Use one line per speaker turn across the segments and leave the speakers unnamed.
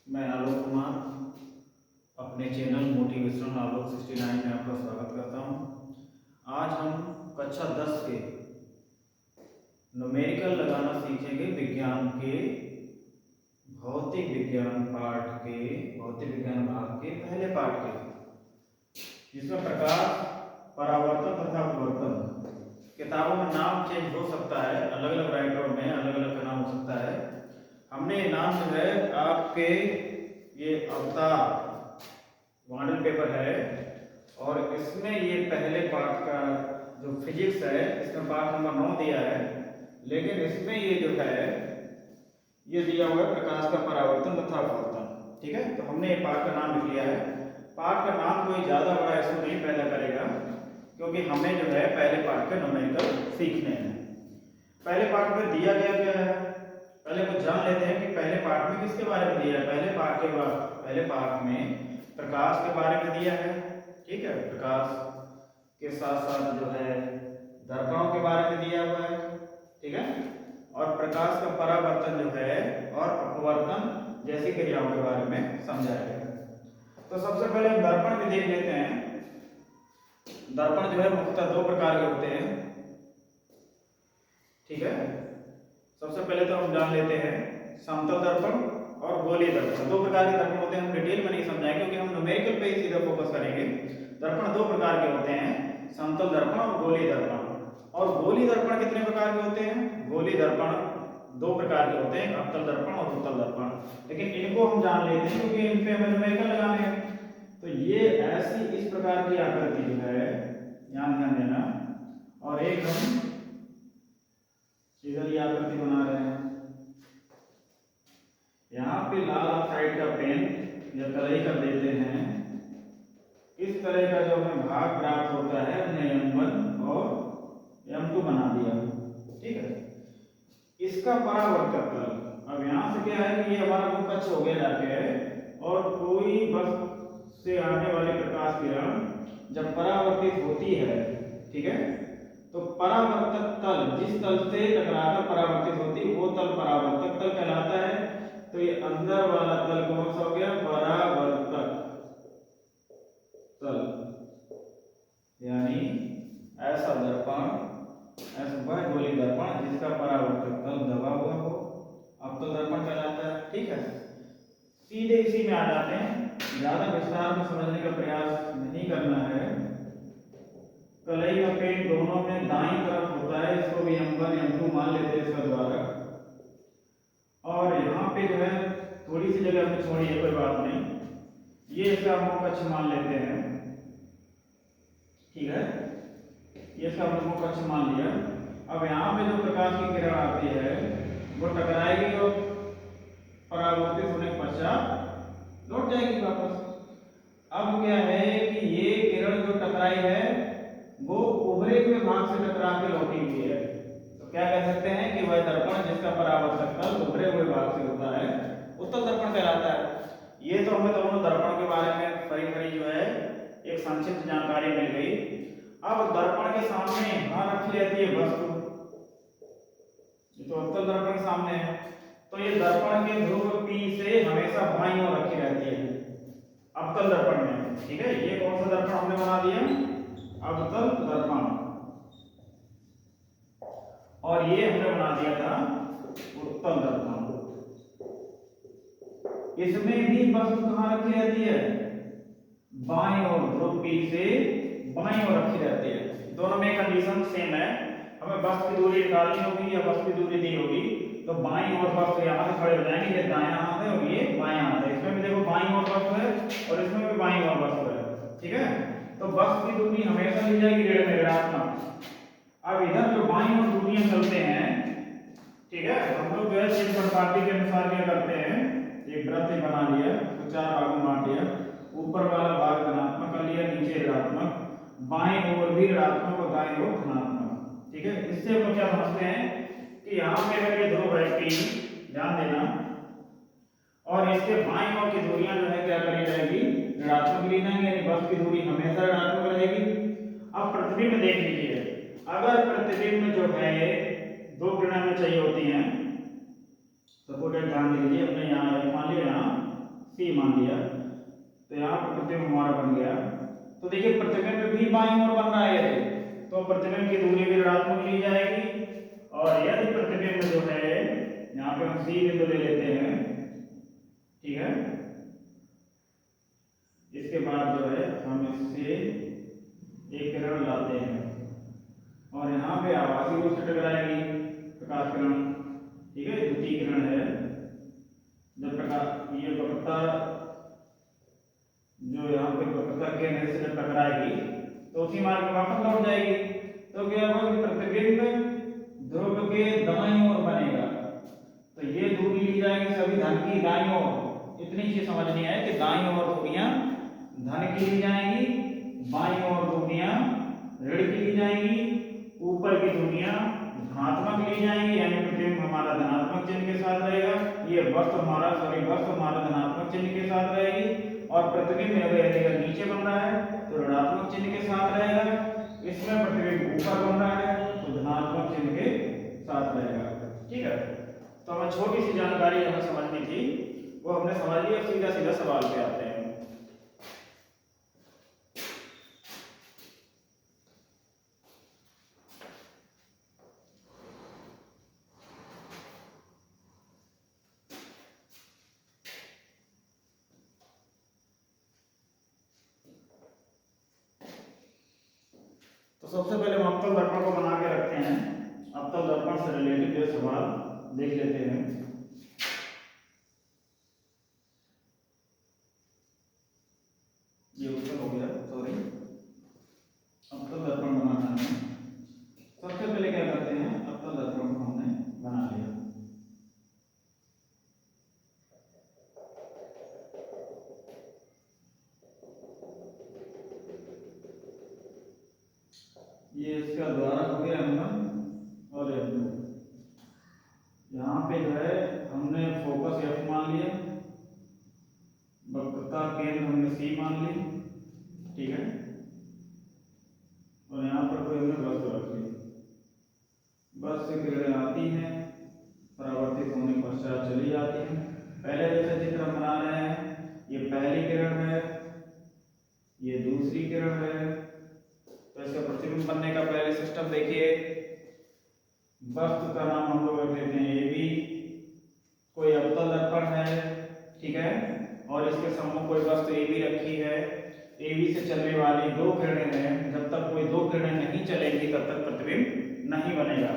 मैं आलोक कुमार अपने channel motivational आलोक 69 में आपका स्वागत करता हूं। आज हम कक्षा 10 के न्यूमेरिकल लगाना सीखेंगे विज्ञान के भौतिक विज्ञान भाग के पहले पाठ के, जिसमें प्रकाश, परावर्तन तथा अपवर्तन। किताबों में नाम चेंज हो सकता है, अलग अलग राइटरों में अलग अलग का नाम हो सकता है। हमने नाम जो है आपके ये अवतार मॉडल पेपर है और इसमें ये पहले पार्ट का जो फिजिक्स है इसमें पार्ट नंबर 9 दिया है, लेकिन इसमें ये जो है ये दिया हुआ है प्रकाश का परावर्तन तथा अपवर्तन। ठीक है, तो हमने ये पार्ट का नाम लिख लिया है। पार्ट का नाम कोई ज़्यादा बड़ा इशू नहीं पैदा करेगा, क्योंकि हमें जो है पहले पार्ट के न्यूमेरिकल सीखने हैं। पहले पार्ट में दिया गया क्या है, पहले कुछ जान लेते हैं कि पहले पार्ट में किसके बारे में दिया है। पहले पार्ट में प्रकाश के बारे में दिया है। ठीक है, प्रकाश के साथ साथ जो है दर्पणों के बारे में दिया हुआ है। ठीक है, और प्रकाश का परावर्तन जो है और अपवर्तन जैसी क्रियाओं के बारे में समझाया गया। तो सबसे पहले हम दर्पण भी देख लेते हैं। दर्पण जो है मुख्यतः दो प्रकार के होते हैं। ठीक है, सबसे पहले तो हम जान लेते हैं समतल दर्पण और गोलीय दर्पण। दो प्रकार के दर्पण होते हैं, हम डिटेल में नहीं समझाएंगे क्योंकि हम न्यूमेरिकल पे ही सीधा फोकस करेंगे। दर्पण दो प्रकार के होते हैं, समतल दर्पण और गोलीय दर्पण। और गोलीय दर्पण कितने प्रकार के होते हैं? गोलीय दर्पण दो प्रकार के होते हैं, अवतल दर्पण और उत्तल दर्पण। लेकिन इनको हम जान लेते हैं क्योंकि इन पे हमें न्यूमेरिकल लगाने हैं। तो ये ऐसी इस प्रकार की आकृति जो है, ध्यान देना, और एक हम इधर ये आकृति बना रहे हैं। यहाँ पे लाल ऑक्साइड का पेन या कलई कर देते हैं। इस तरह का जो हमें भाग प्राप्त होता है हमने M1 और M2 बना दिया। ठीक है, इसका परावर्तक तल, अब यहाँ से क्या है कि ये हमारा मुख कक्ष हो गया जाके, और कोई वस्तु से आने वाली प्रकाश किरण जब परावर्तित होती है, ठीक है, तो परावर्तक तल जिस तल से टकराकर परावर्तित होती है वो तल परावर्तक तल कहलाता है। तो ये अंदर वाला तल कौन सा हो गया? परावर्तक तल। यानी ऐसा दर्पण, ऐसा वह गोलीय दर्पण जिसका परावर्तक तल दबा हुआ हो, अवतल दर्पण कहलाता है। ठीक है, सीधे इसी में आ जाते हैं, ज्यादा विस्तार में समझने का प्रयास नहीं करना है। कलई का पेन दोनों में दाईं तरफ होता है, इसको भी M1 M2 मान लेते हैं इसका द्वारा। और यहाँ पे जो है थोड़ी सी जगह हमने छोड़ी है, कोई बात नहीं, ये इसका मुख कक्ष मान लेते हैं। ठीक है, ये इसका मुख कक्ष मान लिया। अब यहाँ पे जो प्रकाश की किरण आती है वो टकराएगी और परावर्तित होने के पश्चात लौट जाएगी वापस। अब क्या है कि ये किरण जो टकराई है वो उभरे हुए भाग से टकरा के लौटी हुई है। तो क्या कह सकते हैं कि वह दर्पण जिसका परावर्तक तल उभरे हुए भाग से होता है उत्तल दर्पण कहलाता है। ये तो हमें दोनों दर्पण के बारे में फरी जो है एक संक्षिप्त जानकारी मिल गई। अब दर्पण के सामने यहाँ रखी रहती है वस्तु, ये तो उत्तल दर्पण के सामने है, तो ये दर्पण के ध्रुव P से हमेशा बाईं ओर रखी रहती है अवतल दर्पण में। ठीक है, ये कौन सा दर्पण हमने बना दिया? अवतल दर्पण। और ये हमने बना दिया था उत्तल दर्पण। इसमें भी वस्तु कहाँ रखी रहती है? बाईं ओर, ध्रुव P से बाईं ओर रखी रहती है। दोनों में कंडीशन सेम है, हमें वस्तु की दूरी निकालनी होगी या वस्तु की दूरी दी होगी, तो बाईं ओर वस्तु यहाँ से खड़े हो जाएंगे, ये दायां हाथ है और ये बायां हाथ है। इसमें भी देखो बाईं ओर वस्तु है और इसमें भी बाईं ओर वस्तु है। ठीक है, तो वस्तु की दूरी हमेशा ली जाएगी ऋण में, ऋणात्मक। अब इधर जो बाईं ओर दूरियां चलते हैं, ठीक है, हम लोग जो है क्षेत्रफल के अनुसार क्या करते हैं, एक वृत्त बना लिया, तो चार भागों में बांट लिया, ऊपर वाला भाग धनात्मक कर लिया, नीचे ऋणात्मक, बाएं ओर भी ऋणात्मक और दाएं ओर धनात्मक। ठीक है, इससे हम क्या समझते हैं कि यहाँ पे अगर ये ध्रुव है P, ध्यान देना, और इसके बाईं ओर की दूरियां जो है क्या करी जाएगी? ऋणात्मक ली जाएंगी, यानी वस्तु की दूरी हमेशा ऋणात्मक रहेगी। अब प्रतिबिंब देख लीजिए, अगर प्रतिबिंब जो है दो किरणें हमें चाहिए होती हैं, सपोर्टेड ध्यान दीजिए, अपने यहाँ मान लिया यहाँ C मान लिया, तो यहाँ पर प्रतिबिंब हमारा बन गया। तो देखिए प्रतिबिंब भी बाईं ओर बन रहा है, तो प्रतिबिंब की दूरी भी ऋणात्मक ली जाएगी। और यदि प्रतिबिंब जो है यहाँ पे हम C बिंदु ले लेते हैं, ठीक है, इसके बाद जो है हम इससे एक किरण लाते हैं और यहाँ पे आभासी रूप से टकराएगी प्रकाश किरण, ठीक है, द्वितीय किरण है। जब प्रकाश ये वक्रता जो यहाँ पे वक्रता केंद्र से जब टकराएगी तो उसी मार्ग में वापस लौट जाएगी। तो क्या होगा कि प्रतिबिंब ध्रुव के दाईं ओर बनेगा। तो ये दूरी ली जाएगी सभी धन की दाईं ओर। इतनी चीज समझनी है कि दाईं ओर दूरियां धन की ली जाएंगी, बाईं ओर दूरियां ऋण की ली जाएंगी, ऊपर की दूरियां धनात्मक ली जाएंगी, यानी प्रतिबिंब हमारा धनात्मक चिन्ह के साथ रहेगा, ये वस्तु हमारा धनात्मक चिन्ह के साथ रहेगी। और प्रतिबिंब अगर नीचे बन रहा है तो ऋणात्मक चिन्ह के साथ रहेगा, इसमें प्रतिबिंब ऊपर बन रहा है तो धनात्मक चिन्ह के साथ रहेगा। ठीक है, तो हमें छोटी सी जानकारी हमें समझनी थी, वो हमने समझ ली। अब सीधा सीधा सवाल पे आते हैं। तो सबसे पहले हम अवतल दर्पण को बना के रखते हैं। अवतल दर्पण से रिलेटेड जो सवाल देख लेते हैं। ये उत्तर हो गया, सॉरी, अवतल दर्पण बनाना है। सबसे पहले क्या करते हैं, अवतल दर्पण को हमने बना लिया। ये इसका द्वारा हो गया M1 और M2। यहाँ पे जो है हमने फोकस F मान लिया, वक्रता केंद्र हमने C मान ली, ठीक है, और यहाँ पर कोई हमने वस्तु रख ली। बस से किरणें आती हैं, परावर्तित होने के पश्चात चली जाती हैं। पहले जैसे चित्र हम बना रहे हैं, ये पहली किरण है, ये दूसरी किरण है। तो इसका प्रतिबिंब बनने का पहले सिस्टम देखिए। वस्तु का नाम हम लोग रख लेते हैं AB, कोई अवतल दर्पण है, ठीक है, और इसके सम्मुख कोई वस्तु AB रखी है। AB से चलने वाली दो किरणें हैं, जब तक कोई दो किरणें नहीं चलेंगी तब तक प्रतिबिंब नहीं बनेगा।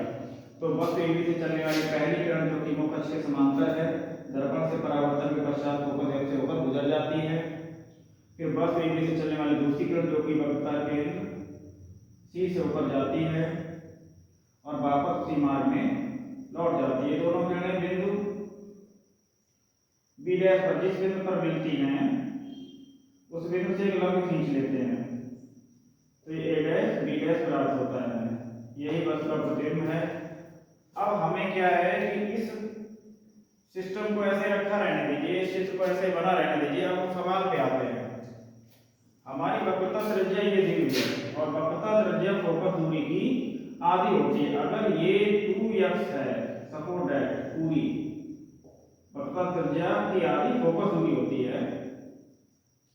तो वस्तु AB से चलने वाली पहली किरण जो कि मुख्य अक्ष के समांतर है, दर्पण से परावर्तन के पश्चात फोकस F से होकर गुजर जाती है। फिर वस्तु AB से चलने वाली दूसरी किरण जो कि वक्रता केंद्र C से होकर जाती है और वापस C मार्ग में लौट जाती है। दोनों किरणें बिंदु B डैश पर जिस बिंदु पर मिलती हैं उस बिंदु से एक लंब खींच लेते हैं, तो ये A डैश B डैश प्राप्त होता है। यही वस्तु का प्रतिबिंब है। अब हमें क्या है कि इस सिस्टम को ऐसे रखा रहने दीजिए, इस चित्र को ऐसे बना रहने दीजिए। अब हम सवाल पे आते हैं। हमारी वक्रता त्रिज्या ये दी हुई है और वक्रता त्रिज्या फोकस दूरी की आधी होती है। अगर ये 2x है, सपोज दैट पूरी वक्रता त्रिज्या की आधी फोकस दूरी होती है,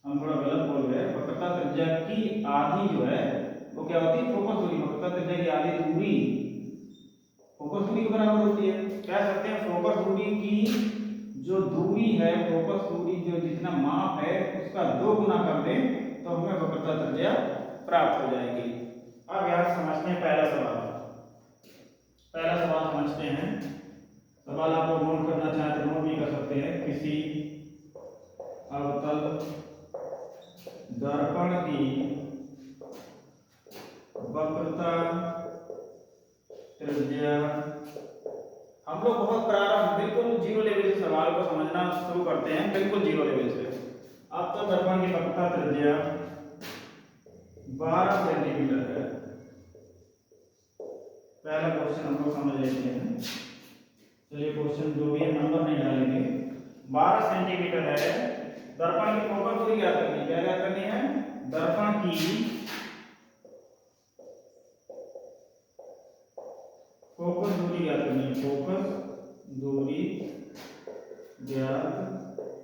हम थोड़ा गलत बोल रहे हैं। वक्रता त्रिज्या की आधी जो है वो क्या होती है, फोकस दूरी। वक्रता त्रिज्या की आधी दूरी फोकस दूरी के बराबर होती है। कह सकते हैं फोकस दूरी की जो दूरी है, फोकस दूरी जो जितना माप है उसका 2 गुना कर दें तो हमें वक्रता त्रिज्या प्राप्त हो जाएगी। अब यहाँ समझते हैं पहला सवाल। पहला सवाल समझते हैं। सवाल आप लोग नोट करना चाहें तो नोट भी कर सकते हैं। किसी अवतल दर्पण की वक्रता त्रिज्या, हम लोग बहुत प्रारंभ बिल्कुल जीरो लेवल से सवाल को समझना शुरू करते हैं, बिल्कुल जीरो लेवल से। अवतल दर्पण की वक्रता त्रिज्या 12 सेंटीमीटर है। पहला क्वेश्चन हम लोग समझ लेते हैं। चलिए क्वेश्चन जो भी है नंबर नहीं डालेंगे। 12 सेंटीमीटर है। दर्पण की फोकस दूरी क्या करनी है, क्या करनी है, दर्पण की फोकस दूरी ज्ञात करनी है, फोकस दूरी ज्ञात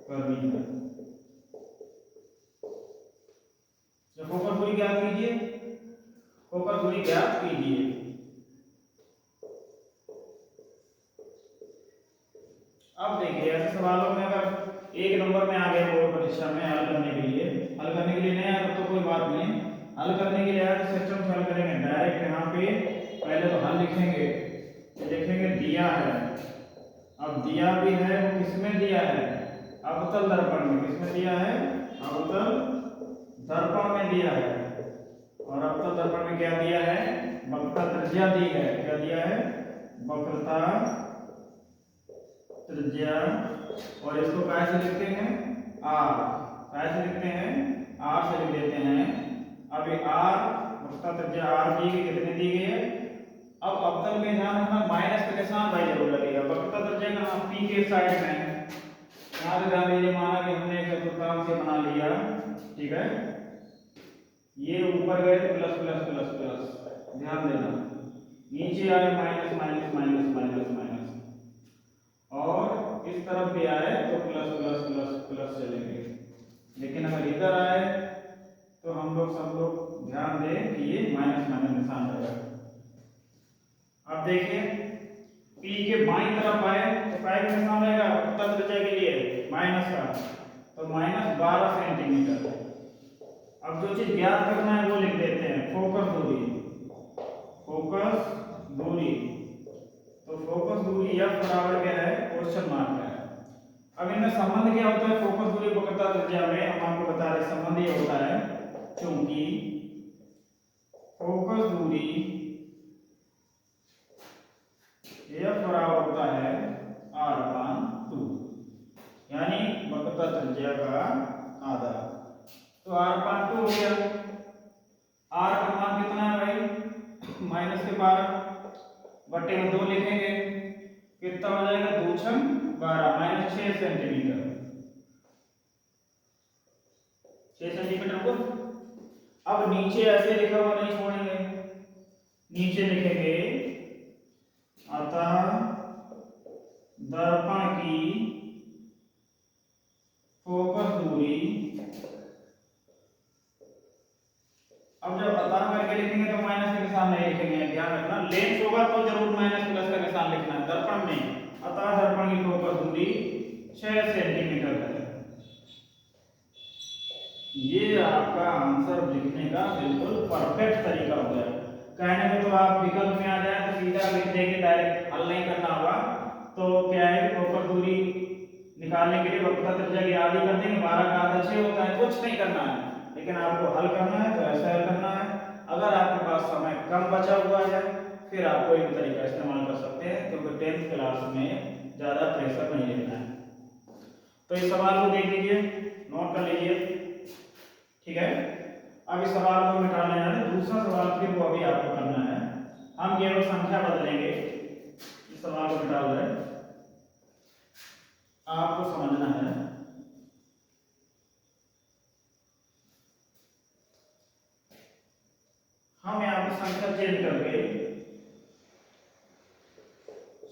करनी है। दूरी ज्ञात कीजिए। अब देखिए ऐसे सवालों में अगर एक नंबर में आ गया बोर्ड परीक्षा में हल करने के लिए नहीं आया तब तो कोई बात नहीं, हल करने के लिए आया तो सिस्टम से हल करेंगे डायरेक्ट। यहाँ पे पहले तो हल लिखेंगे, लिखेंगे दिया है। अब दिया भी है वो किसमें दिया है, अवतल दर्पण में। किसमें दिया है, अवतल दर्पण में दिया है। और अवतल दर्पण में क्या दिया है, वक्रता त्रिज्या दी है। क्या दिया है, वक्रता त्रिज्या। और इसको कैसे लिखते हैं, आर। कैसे लिखते हैं, आर से लिख देते हैं। अब ये आर वक्रता त्रिज्या आर दी गई, कितनी दी गई है। अब अवतल में ध्यान रखना माइनस का निशान भाई जरूर लगेगा। वक्रता त्रिज्या का नाम पी के साइड में है। यहाँ से ध्यान दीजिए, माना कि हमने एक चतुर्थांश से बना लिया, ठीक है। ये ऊपर गए तो प्लस प्लस प्लस प्लस, ध्यान देना। नीचे आए minus minus minus minus minus, और इस तरफ भी आए तो प्लस प्लस प्लस प्लस चलेंगे। लेकिन अगर इधर आए तो हम लोग सब लोग ध्यान दें कि ये माइनस माइनस निशान रहेगा। अब देखिए P के बाईं तरफ आए तो काय का निशान रहेगा, वक्रता त्रिज्या के लिए माइनस का, तो माइनस 12 सेंटीमीटर। अब जो चीज ज्ञात करना है वो लिख देते हैं, फोकस दूरी। फोकस दूरी, तो फोकस दूरी F बराबर क्या है, क्वेश्चन मार्क है। अब इनमें संबंध क्या होता है, फोकस दूरी वक्रता त्रिज्या में हम आपको बता रहे संबंध ये होता है, क्योंकि फोकस दूरी F बराबर होता है r/2, यानी वक्रता त्रिज्या का आधा। तो r/2 हो गया। r का मान कितना है भाई, माइनस के 12 बटे में 2 लिखेंगे, कितना हो जाएगा, 2 छंग 12 माइनस 6 सेंटीमीटर। 6 सेंटीमीटर को अब नीचे ऐसे लिखा हुआ नहीं छोड़ेंगे, नीचे लिखेंगे अतः दर्पण की फोकस दूरी। अब जब अतः करके लिखेंगे तो माइनस का निशान नहीं लिखेंगे, ध्यान रखना। लेंस होगा तो जरूर माइनस प्लस का निशान लिखना है दर्पण में। अतः दर्पण की फोकस दूरी 6 सेंटीमीटर है। ये आपका आंसर लिखने का बिल्कुल परफेक्ट तरीका हो गया। कहने में तो आप विकल्प में आ जाए तो सीधा लिख देंगे, डायरेक्ट हल नहीं करना होगा। तो क्या है, फोकस दूरी निकालने के लिए वक्रता त्रिज्या की आधी कर देंगे, 12 का आधा 6 होता है, कुछ नहीं करना है। लेकिन आपको हल करना है तो ऐसा हल करना है। अगर आपके पास समय कम बचा हुआ है फिर आप कोई भी तरीका इस्तेमाल कर सकते हैं, क्योंकि 10th क्लास में ज़्यादा प्रेशर नहीं लेना है। तो इस सवाल को देख लीजिए, नोट कर लीजिए, ठीक है। अब इस सवाल को मिटाना है, दूसरा सवाल फिर वो अभी आपको करना है। हम केवल संख्या बदलेंगे, इस सवाल को मिटा रहे आपको समझना है। हम यहाँ पे संख्या चेंज करके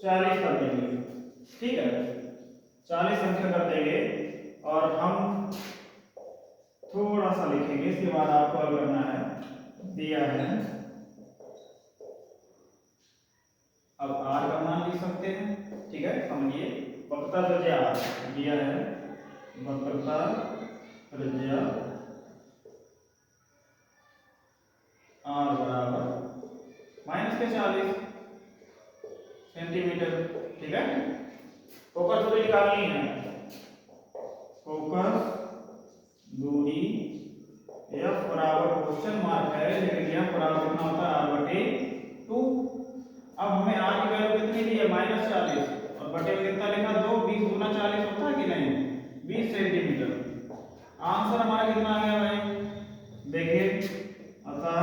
40 कर देंगे, ठीक है। 40 संख्या कर देंगे और हम थोड़ा सा लिखेंगे, इसके बाद आपको हल करना है। दिया है, अब r का मान लिख सकते हैं, ठीक है। समझिए, वक्रता त्रिज्या दिया है, वक्रता त्रिज्या r बराबर माइनस के 40 सेंटीमीटर, ठीक है। फोकस दूरी निकालनी है, फोकस दूरी F बराबर क्वेश्चन मार्क है, लेकिन F बराबर कितना होता है, r/2। अब हमें r की वैल्यू कितनी दी है, -40, और बटे में कितना लिखा, 2, 20 गुना 40 होता है कि नहीं, 20 सेंटीमीटर। आंसर हमारा कितना आ गया भाई, देखिए। अतः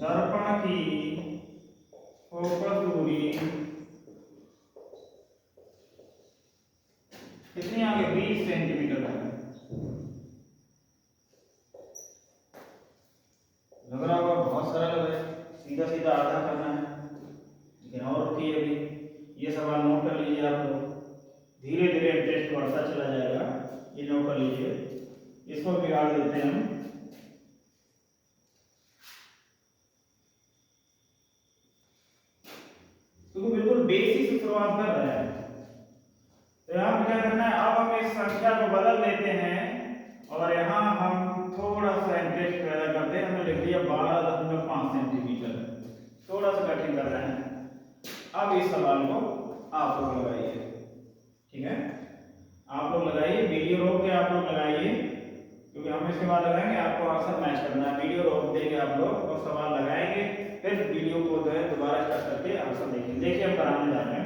दर्पण की फोकस दूरी कितनी आ गई, 20 सेंटीमीटर है। लग रहा होगा बहुत सरल है, सीधा सीधा आधा करना है। लेकिन और रुकिए, अभी ये सवाल नोट कर लीजिए आप लोग, धीरे धीरे इंटरेस्ट बढ़ता चला जाएगा। ये नोट कर लीजिए, इसको बिगाड़ देते हैं हम। क्योंकि बिल्कुल बेसिक से शुरुआत कर रहे हैं। तो यहाँ पे क्या करना है, अब हम इस संख्या को बदल देते हैं और यहाँ हम थोड़ा सा इंटरेस्ट पैदा करते हैं। हमने लिख दिया 12.5 सेंटीमीटर, थोड़ा सा कठिन कर रहे हैं। अब इस सवाल को आप लोग लगाइए, ठीक है, आप लोग लगाइए, वीडियो रोक के आप लोग लगाइए, क्योंकि हम इसके बाद लगाएंगे, आपको आंसर मैच करना है। वीडियो रोक देंगे आप लोग और सवाल लगाएंगे, फिर वीडियो को जो है दोबारा स्टार्ट करके आंसर देखेंगे। देखिए हम कराने जा रहे हैं।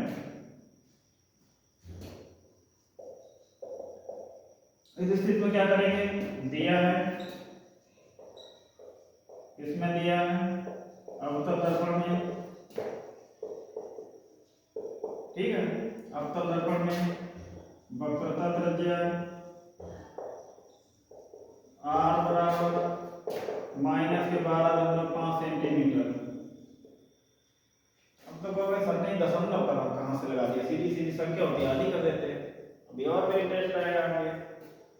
इस स्थिति में क्या करेंगे, दिया है, इसमें दिया है अवतल दर्पण में, ठीक है, अवतल दर्पण में वक्रता त्रिज्या r बराबर -12.5 सेंटीमीटर। अब तो कहोगे सर ने दशमलव कहाँ से लगा दिया, सीधी सीधी संख्या होती है, आधी कर देते हैं। अभी और भी इंटरेस्ट आएगा आगे।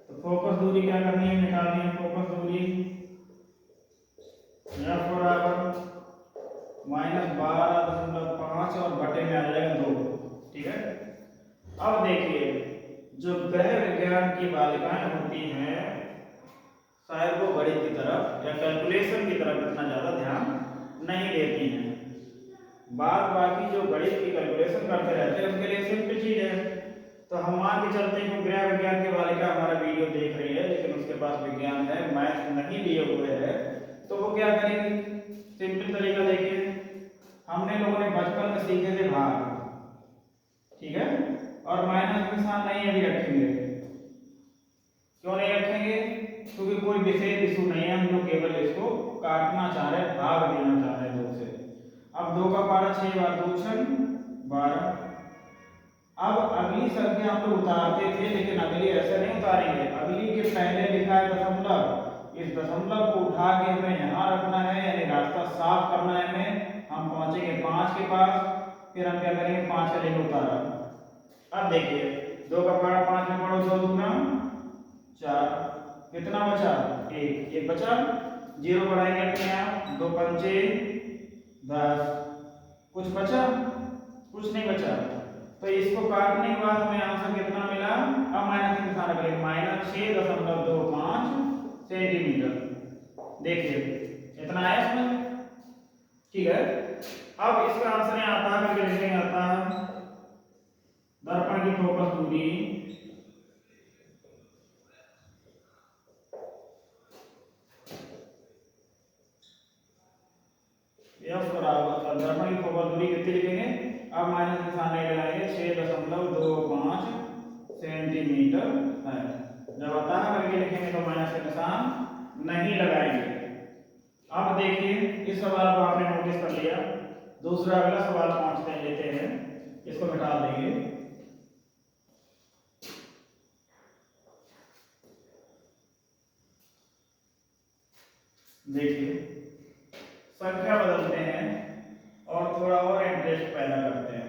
तो फोकस दूरी क्या करनी है, निकालनी है फोकस दूरी, f बराबर -12.5 और बटे में आ जाएगा 2, ठीक है। अब देखिए, जो गृह विज्ञान की बालिकाएं होती हैं शायद वो गणित की तरफ या कैलकुलेशन की तरफ इतना ज्यादा ध्यान नहीं देती हैं। बाकी जो गणित की कैलकुलेशन करते रहते हैं उनके लिए सिंपल चीज है। तो हम मान के चलते हैं कि गृह विज्ञान की बालिका हमारा वीडियो देख रही है, लेकिन उसके पास विज्ञान है, मैथ नहीं लिए हुए है, तो वो क्या करेगी, सिंपल तरीका देखिए, हमने लोगों ने बचपन में सीखे थे भाग, ठीक है, और माइनस के निशान नहीं अभी रखेंगे। क्यों नहीं रखेंगे, क्योंकि कोई विशेष इशू नहीं है, हम लोग केवल इसको काटना चाह रहे हैं, भाग देना चाह रहे हैं 2 से। अब 2 का पारा 6 बार 2 6 12। अब अगली संख्या हम लोग उतारते थे, लेकिन अगली ऐसे नहीं उतारेंगे, अगली के पहले लिखा है दशमलव, इस दशमलव को उठा के हमें यहाँ रखना है, यानी रास्ता साफ करना है हमें। हम पहुंचेंगे 5 के पास, फिर हम क्या करेंगे, 5 का लेकर उतारा। अब देखिए 2 का पारा 5 में पढ़ो, 2 दूना 4, कितना बचा, 1 बचा, 0 बढ़ाएंगे अपने यहाँ, 2 पंचे 10, कुछ बचा, कुछ नहीं बचा। तो इसको काटने के बाद हमें आंसर कितना मिला, अब माइनस के निशान रख लेंगे, -6.25 सेंटीमीटर। देखिए इतना आया इसमें, ठीक है। अब इसका आंसर यहाँ आता है, करके लिखेंगे, आता है दर्पण की फोकस दूरी f बराबर, दर्पण की फोकस दूरी कितनी लिखेंगे, अब माइनस निशान नहीं लगाएंगे, 6.25 सेंटीमीटर है। जब आता है करके लिखेंगे तो माइनस का निशान नहीं लगाएंगे। अब देखिए इस सवाल को आपने नोटिस कर लिया, दूसरा अगला सवाल पहुंचते लेते हैं, इसको मिटा देंगे। देखिए संख्या बदलते हैं और थोड़ा और इंटरेस्ट पैदा करते हैं।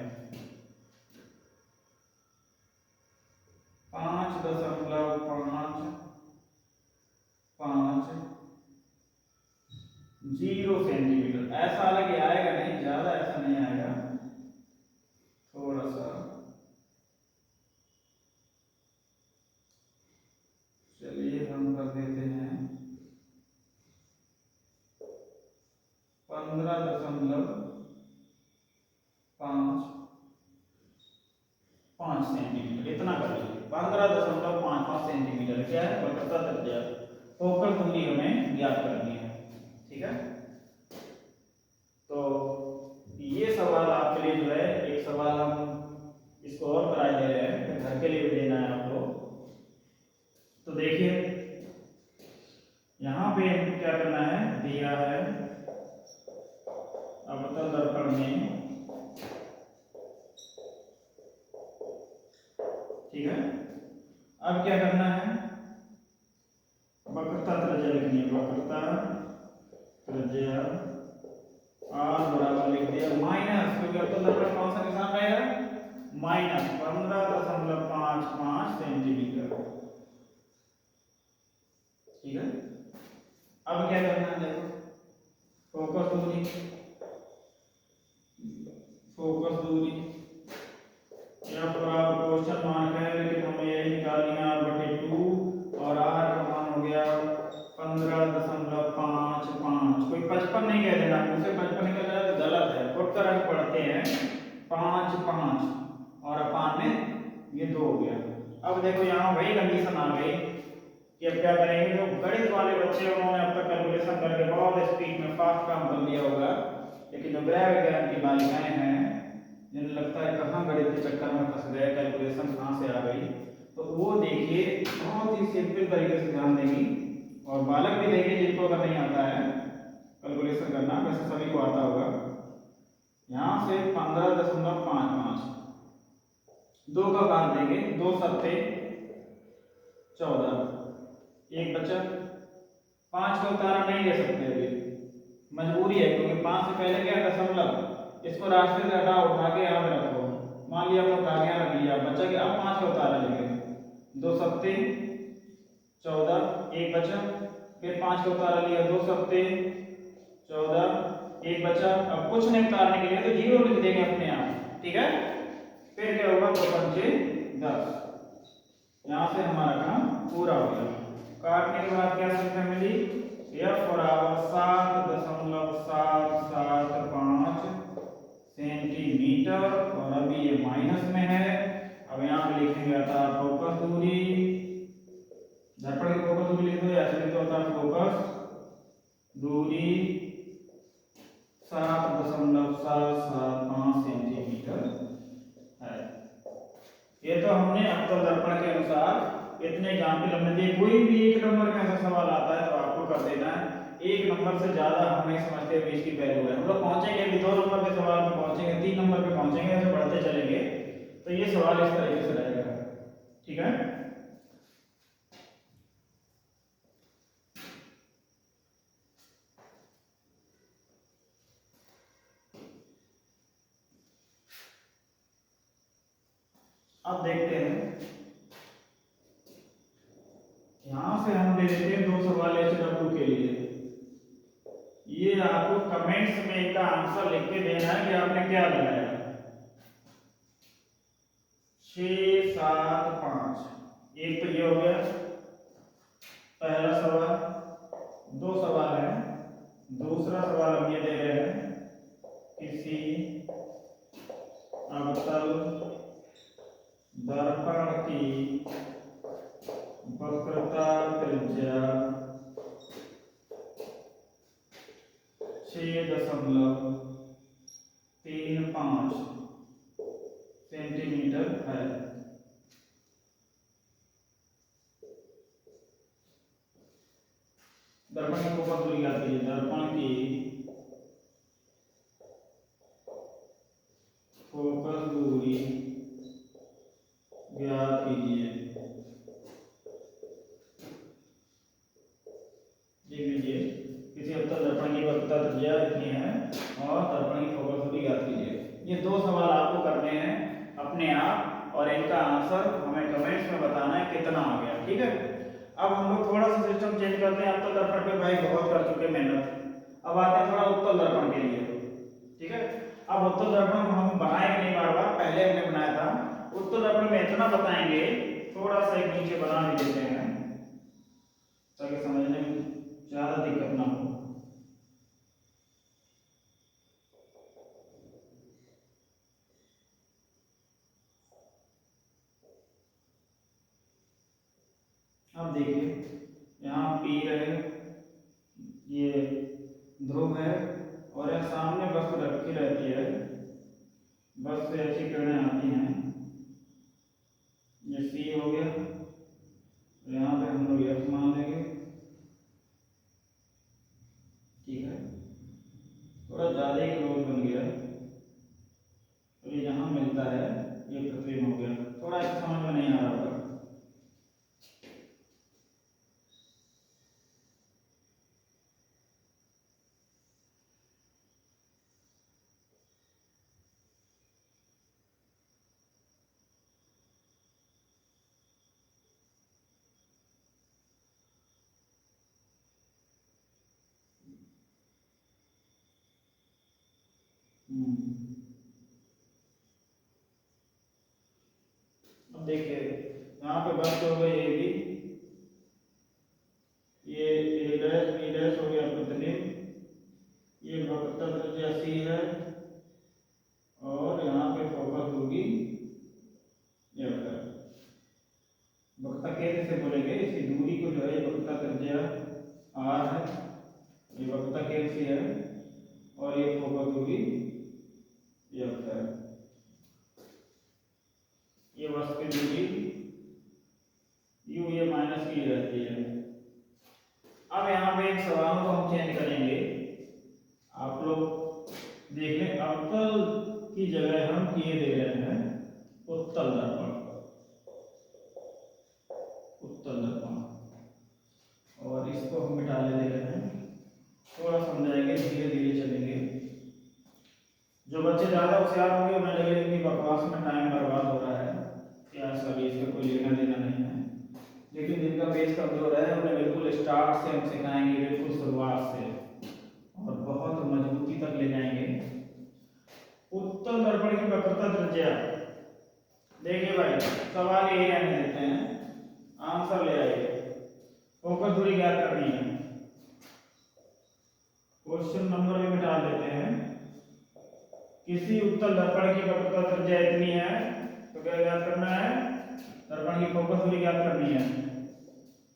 5.50 सेंटीमीटर, ऐसा हालांकि आएगा नहीं, ज्यादा ऐसा नहीं आएगा, थोड़ा सा, चलिए हम कर देते हैं 15.55 सेंटीमीटर, इतना कर लीजिए, 15.55 सेंटीमीटर क्या है, वक्रता त्रिज्या, फोकस दूरी हमें ज्ञात करनी है, ठीक है। तो ये सवाल आपके लिए जो है, एक सवाल हम इसको और कराए दे रहे हैं, घर के लिए भी देना है आपको। तो देखिए यहाँ पे क्या करना है, दिया है अवतल दर्पण में, ठीक है। अब क्या करना है, वक्रता त्रिज्या लिखनी है, वक्रता त्रिज्या r बराबर लिख दिया माइनस, क्योंकि अवतल दर्पण कौन सा निशान रहेगा, -15.55 सेंटीमीटर, ठीक है। अब क्या करना है, देखो फोकस दूरी फोकस दूरी या बराबर क्वेश्चन मार्क है, लेकिन हमें यही निकालनी है r/2 और r का मान हो गया 15.55। कोई 55 नहीं कह देना, मुझसे 55 निकल जाए तो गलत है, फुट कर अंक पढ़ते हैं 5 और अपान में ये 2 हो गया। अब देखो यहाँ वही कंडीशन आ गई कि अब क्या करेंगे, जो गणित वाले बच्चे उन्होंने अब तक कैलकुलेशन करके बहुत स्पीड में फास्ट काम कर लिया होगा, लेकिन जो गृह विज्ञान की बालिकाएं हैं जिन्हें लगता है कहाँ गणित के चक्कर में फंस गए, कैलकुलेशन कहाँ से आ गई, तो वो देखिए बहुत ही सिंपल तरीके से ध्यान देंगी। और बालक भी देखिए जिनको अगर नहीं आता है कैलकुलेशन करना, वैसे सभी को आता होगा। यहाँ से 15.55 2 का भाग देंगे, 2 सत्ते 14, एक बचा। 5 का उतारा नहीं ले सकते अभी, मजबूरी है, क्योंकि 5 से पहले क्या दशमलव, इसको रास्ते से हटा उठा के यहाँ रखो, मान लिया तो भाग्या रख लिया, बचा के अब 5 का उतारा लेंगे, 2 सत्ते 14, एक बचा, फिर 5 का उतारा लिया, 2 सत्ते 14, एक बचा। अब कुछ नहीं उतारने के लिए तो 0 लिख देंगे अपने आप, ठीक है। फिर क्या होगा, 2 पंचे 10, यहाँ से हमारा काम पूरा हो गया। काटने के बाद क्या संख्या मिली, f बराबर 7.775 सेंटीमीटर, और अभी ये माइनस में है। अब यहाँ पे लिखेंगे था फोकस दूरी, दर्पण की फोकस दूरी लिख दो, या चलिए तो होता है फोकस दूरी 7.775 सेंटीमीटर है। ये तो हमने अवतल दर्पण के अनुसार इतने एग्जाम्पल हमने दिए। कोई भी एक नंबर का ऐसा सवाल आता है तो आपको कर देना है, एक नंबर से ज्यादा हम नहीं समझते भी इसकी वैल्यू है। हम लोग पहुंचेंगे अभी 2 नंबर के सवाल पे पहुंचेंगे, 3 नंबर पे पहुंचेंगे, ऐसे बढ़ते चलेंगे। तो ये सवाल इस तरीके से रहेगा, ठीक है। अब देखते हैं, यहां से हम दे देते हैं 2 सवाल HW के लिए। ये आपको कमेंट्स में इनका आंसर लिख के देना है कि आपने क्या लगाया। 6 7 5, एक तो ये हो गया पहला सवाल। 2 सवाल है, दूसरा सवाल हम ये दे रहे हैं, किसी अवतल दर्पण की वक्रता त्रिज्या 6.35 सेंटीमीटर है। दर्पण की फोकस दूरी क्या आती है, दर्पण की फोकस दूरी ज्ञात कीजिए। देख लीजिए, किसी अवतल दर्पण की वक्रता त्रिज्या इतनी है और दर्पण की फोकस दूरी ज्ञात कीजिए। ये 2 सवाल आपको करने हैं अपने आप, और इनका आंसर हमें कमेंट्स में बताना है कितना आ गया, ठीक है। अब हम लोग थोड़ा सा सिस्टम चेंज करते हैं। अवतल दर्पण पे भाई बहुत कर चुके मेहनत, अब आते हैं थोड़ा उत्तल दर्पण के लिए, ठीक है। अब उत्तल दर्पण हम बनाएंगे नहीं बार बार, पहले हमने बनाया था। उत्तल दर्पण में इतना बताएंगे, थोड़ा सा एक नीचे बना भी देते हैं ताकि समझने में ज्यादा दिक्कत ना हो। अब देखिए, यहाँ पी रहे, ये ध्रुव है, और यहाँ सामने वस्तु रखी रहती है, बस से ऐसी किरणें आती हैं। ये सी हो गया, यहाँ पे हम लोग एफ मान लेंगे, ठीक है। थोड़ा ज्यादा ही क्लोज बन गया, तो ये यहाँ मिलता है, ये पृथ्वी में हो गया। थोड़ा ऐसा समझ में नहीं आ रहा होगा। अब देखिए यहाँ पे बात हो गई ये भी, ये ए डैश बी डैश हो गया प्रतिबिंब, ये वक्रता त्रिज्या सी है और यहाँ पे फोकस होगी एफ है। वक्रता केंद्र से बोलेंगे इसकी दूरी को जो है वक्रता त्रिज्या आर है, ये वक्रता केंद्र से है और ये फोकस होगी एफ है। ये वस्तु की दूरी यू ये माइनस की रहती है। अब यहाँ पे एक सवाल को हम चेंज करेंगे, आप लोग देख लें। अवतल की जगह हम ये दे रहे हैं उत्तल दर्पण, उत्तल दर्पण, और इसको हम मिटा ले रहे हैं। थोड़ा समझाएंगे, धीरे धीरे चलेंगे। जो बच्चे ज़्यादा होशियार होंगे उन्हें लगेगा कि बकवास में टाइम बर्बाद हो रहा है, क्या सभी इसका कोई लेना देना नहीं है। लेकिन जिनका बेस कमजोर है उन्हें बिल्कुल स्टार्ट से हम सिखाएंगे, बिल्कुल शुरुआत से, और बहुत मजबूती तक ले जाएंगे। उत्तल दर्पण की वक्रता त्रिज्या, देखिए भाई सवाल यही रहने देते हैं, आंसर ले आइए। फोकस दूरी ज्ञात करनी है, क्वेश्चन नंबर भी मिटा देते हैं। किसी उत्तल दर्पण की वक्रता त्रिज्या इतनी है तो क्या ज्ञात करना है, दर्पण की फोकस दूरी ज्ञात करनी है।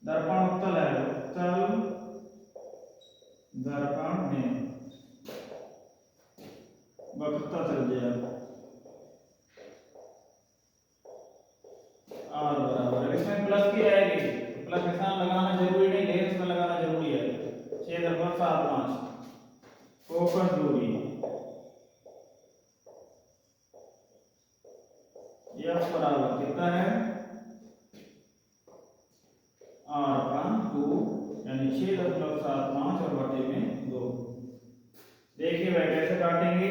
दर्पण उत्तल है, उत्तल दर्पण में वक्रता त्रिज्या आर बराबर, इसमें प्लस की रहेगी तो प्लस निशान लगाना जरूरी नहीं, लेंस में लगाना जरूरी है। 6.75 फोकस दूरी एफ बराबर कितना है, आर का 2 यानी 6.75 और बटे में 2। देखिए भाई कैसे काटेंगे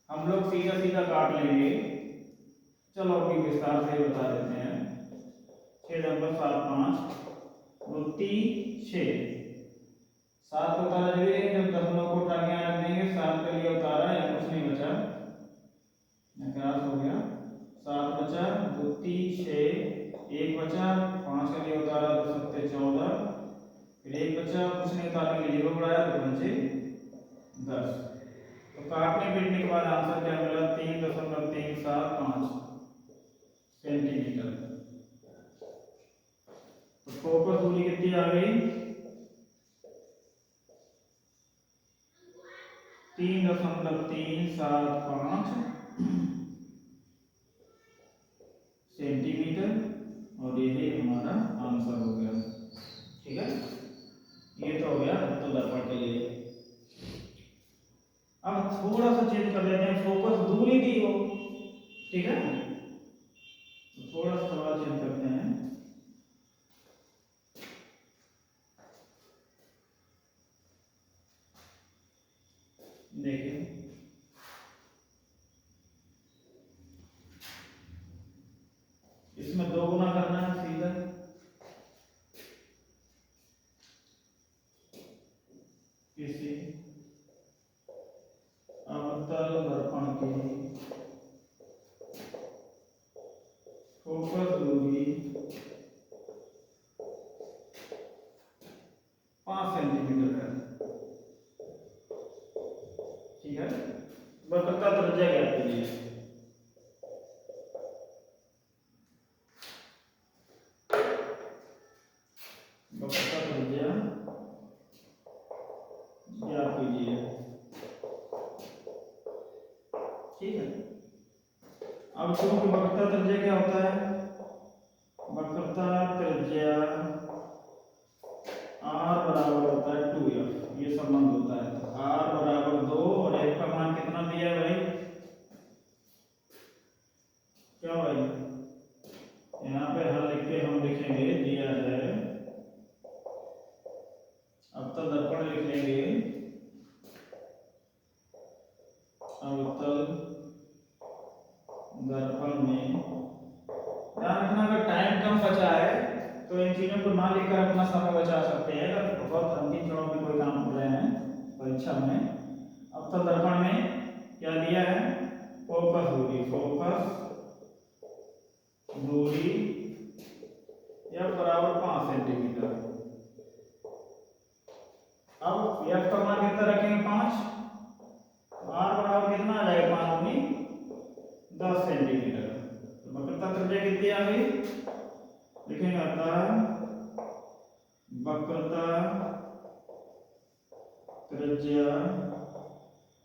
हम लोग, सीधा सीधा काट लेंगे। चलो अभी विस्तार से बता देते हैं। 6.75 गुणती 6, 7 को उतारा जरूरी है, जब दशमलव को उठा के यहाँ रख देंगे 7 के लिए उतारा या कुछ नहीं बचा, क्रॉस हो गया, 7 बचा, गुणती 6, 1 बचा, 5 के लिए उतारा 2 7 14, फिर 1 बचा, कुछ नहीं उतारने के लिए 0 बढ़ाया तो बचे 10। तो काटने पीटने के बाद आंसर क्या मिला, 3.375 सेंटीमीटर। तो फोकस दूरी कितनी आ गई, 3.375 सेंटीमीटर, और ये हमारा आंसर हो गया। ठीक है, ये तो हो गया उत्तल दर्पण के लिए। अब थोड़ा सा चेंज कर देते हैं, फोकस दूरी दी हो, ठीक है, तो थोड़ा सा सवाल चेंज करते हैं। देखिए इसमें 2 गुना करना है सीधा, किसी अवतल दर्पण की फोकस दूरी 5 सेंटीमीटर है। ठीक है, वक्रता त्रिज्या ज्ञात कीजिए। वक्रता त्रिज्या ज्ञात कीजिए। ठीक है, अब चूंकि वक्रता त्रिज्या क्या होता है, वक्रता त्रिज्या r बराबर होता है 2f, ये संबंध होता है। तो r बराबर 2 और f का मान कितना दिया है भाई, क्या भाई, यहाँ पे हल लिख के हम लिखेंगे, दिया है अवतल दर्पण लिख लेंगे, अवतल दर्पण में। ध्यान रखना अगर टाइम कम बचा है तो इन चीजों को ना लिखकर अपना समय बचा सकते हैं। अगर बहुत अंतिम क्षणों में कोई काम कर रहे हैं परीक्षा में, अवतल दर्पण में क्या दिया है, फोकस दूरी, फोकस स्थिति आ गई, लिखेंगे अतः वक्रता त्रिज्या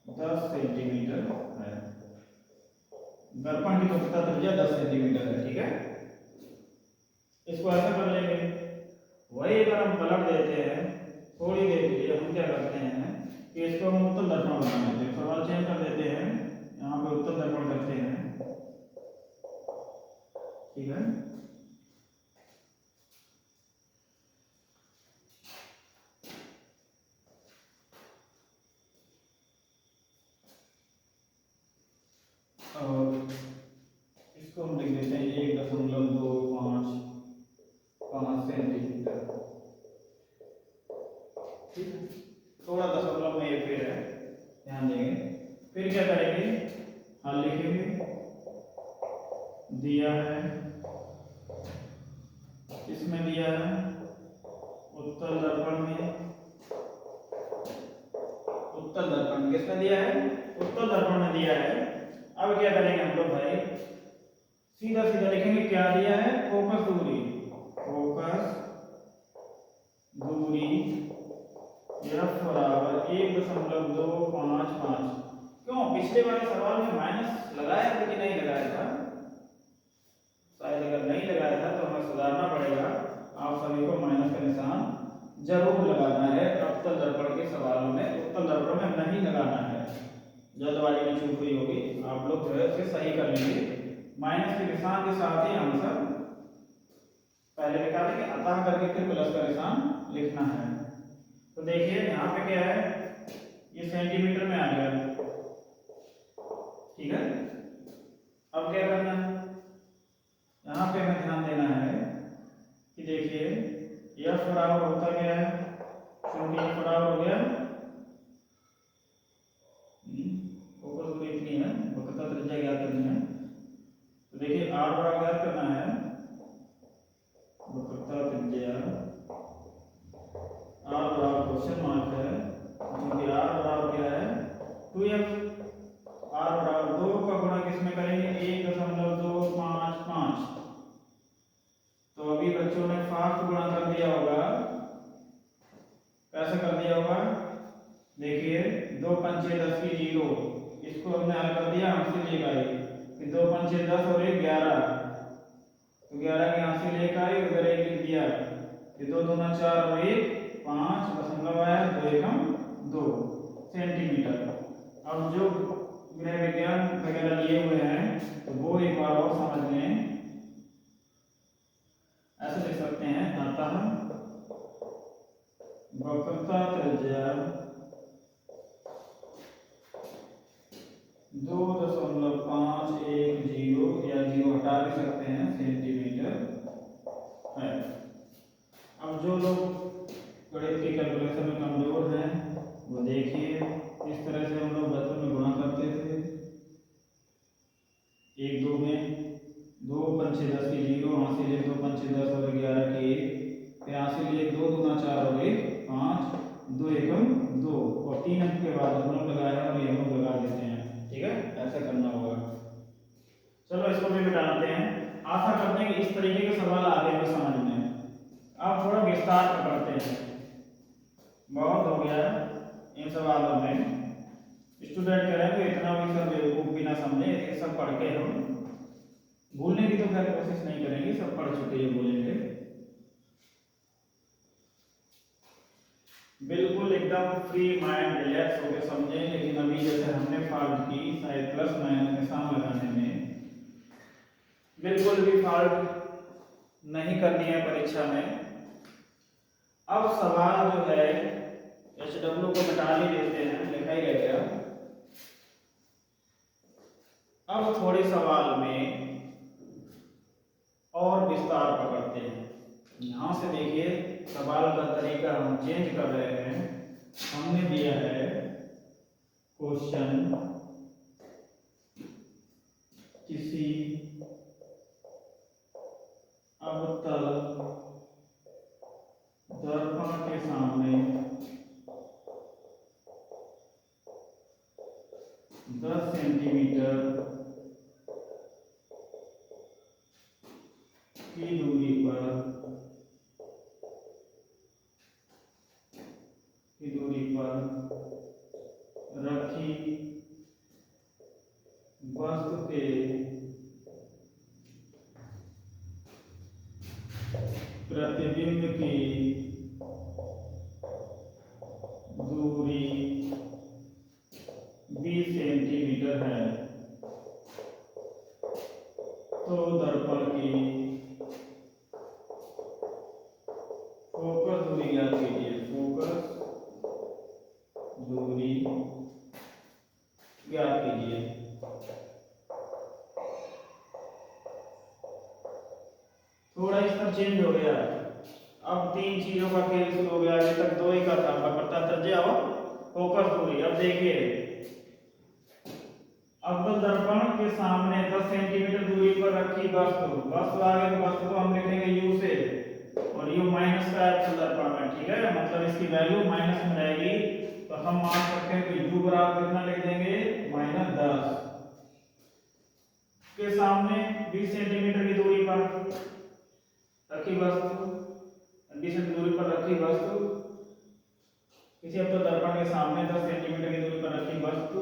10 सेंटीमीटर है। दर्पण की वक्रता त्रिज्या 10 सेंटीमीटर है, ठीक है। इसको ऐसा कर लेंगे, वही अगर हम पलट देते हैं थोड़ी देर के लिए, हम क्या करते हैं कि इसको हम उत्तल दर्पण बना देते हैं, सवाल चेंज कर देते हैं, यहाँ पे उत्तल दर्पण करते हैं, ठीक है। और इसको हम लिख देते हैं 1.255 सेंटीमीटर, ठीक है। थोड़ा दशमलव में एक फिर है, ध्यान देंगे। फिर क्या करेंगे, हल लिखेंगे, दिया है, इसमें दिया है उत्तल दर्पण में, उत्तल दर्पण किसमें दिया है, उत्तल दर्पण में दिया है। अब क्या करेंगे हम लोग भाई, सीधा सीधा लिखेंगे क्या दिया है, फोकस दूरी, फोकस दूरी F बराबर 1.255। क्यों पिछले वाले सवाल में माइनस लगाया था कि नहीं लगाया था, शायद अगर नहीं लगाया था तो हमें सुधारना पड़ेगा। आप सभी को माइनस का निशान जरूर लगाना है अवतल दर्पण के सवालों में, उत्तल दर्पण में नहीं लगाना है। जल्दबाजी में चूक हुई होगी, आप लोग जो है उसे सही कर लेंगे। माइनस के निशान के साथ ही आंसर पहले निकालेंगे, अतः करके फिर प्लस का निशान लिखना है। तो देखिए यहाँ पे क्या है, ये सेंटीमीटर में आ गया, ठीक है। अब क्या करना है, यहाँ पे हमें ध्यान देना है कि देखिए F बराबर होता क्या है, क्योंकि F बराबर हो गया, फोकस दूरी इतनी है, वक्रता त्रिज्या ज्ञात करनी है। तो देखिए R बराबर ज्ञात करना है, वक्रता त्रिज्या R बराबर क्वेश्चन मार्क है, क्योंकि R बराबर क्या है 2F, R बराबर 2 का गुणा किसमें करेंगे 1.255। तो अभी बच्चों ने फास्ट गुणा कर दिया होगा, कैसे कर दिया होगा, देखिए 2 पंचे 10 की 0, इसको हमने हल कर दिया, हमसे लेकर आई, फिर 2 पंचे 10 और 1 11, तो 11 के यहाँ से लेकर आई, उधर 1 लिख दिया, फिर 2 दूना 4 और 1 5, दशमलव आया, 2 एकम 2 सेंटीमीटर। अब जो गृह विज्ञान वगैरह लिए हुए हैं तो वो एक बार और समझ लें, ऐसे लिख सकते हैं, अतः वक्रता त्रिज्या 2.510 या 0 हटा भी सकते हैं सेंटीमीटर है। अब जो लोग गणित की कैलकुलेशन में कमजोर हैं वो देखिए, इस तरह से हम लोग बचपन में गुणा करते थे, 1 2 में 2 पंचे 10 की 0, यहाँ से लिए 2 पंचे 10 और 11 की 1, फिर यहाँ से लिए 2 दूना 4 और 1 5, 2 एकम 2, और 3 अंक के बाद हम लोग लगाया और ये हम लोग लगा देते हैं, ठीक है। ऐसा करना होगा। चलो इसको भी मिटाते हैं, आशा करते हैं कि इस तरीके के सवाल आगे हमें समझ में। अब थोड़ा विस्तार करते हैं, बहुत हो गया इन सवालों में, स्टूडेंट करेंगे इतना भी सब बेवकूफ भी ना समझे, ये सब पढ़ के हम भूलने की तो खैर कोशिश नहीं करेंगे, सब पढ़ चुके हैं, बोलेंगे बिल्कुल एकदम फ्री माइंड रिलैक्स होकर समझे। लेकिन अभी जैसे हमने फाल्ट की, शायद प्लस माइनस निशान लगाने में बिल्कुल भी फाल्ट नहीं करनी है परीक्षा में। अब सवाल जो है HW को मिटा ही देते हैं, लिखा ही रह गया। अब थोड़े सवाल में और विस्तार पकड़ते हैं। यहाँ से देखिए सवाल का तरीका हम चेंज कर रहे हैं। हमने दिया है क्वेश्चन, किसी अवतल दर्पण के सामने 10 सेंटीमीटर की दूरी पर रखी वस्तु के प्रतिबिंब की दूरी 20 सेंटीमीटर है तो दर्पण की फोकस दूरी ज्ञात कीजिए। फोकस दूरी ज्ञात कीजिए। थोड़ा इसमें चेंज हो गया। अब 3 चीजों का खेल शुरू हो गया। अभी तक 2 ही का था, पता तर्जा और फोकस दूरी। अब देखिए, अव्वल दर्पण के सामने 10 सेंटीमीटर दूरी पर रखी वस्तु आगे तो वस्तु को हम लिखेंगे u से, और u माइनस का अव्वल दर्पण में, ठीक है, मतलब इसकी वैल्यू माइनस में रहेगी। तो हम मान सकते हैं कि u बराबर कितना लिख देंगे, -10 के सामने 20 सेंटीमीटर की दूरी पर रखी वस्तु, 20 सेंटीमीटर दूरी पर रखी वस्तु, किसी अवतल दर्पण के सामने 10 सेंटीमीटर की दूरी पर रखी वस्तु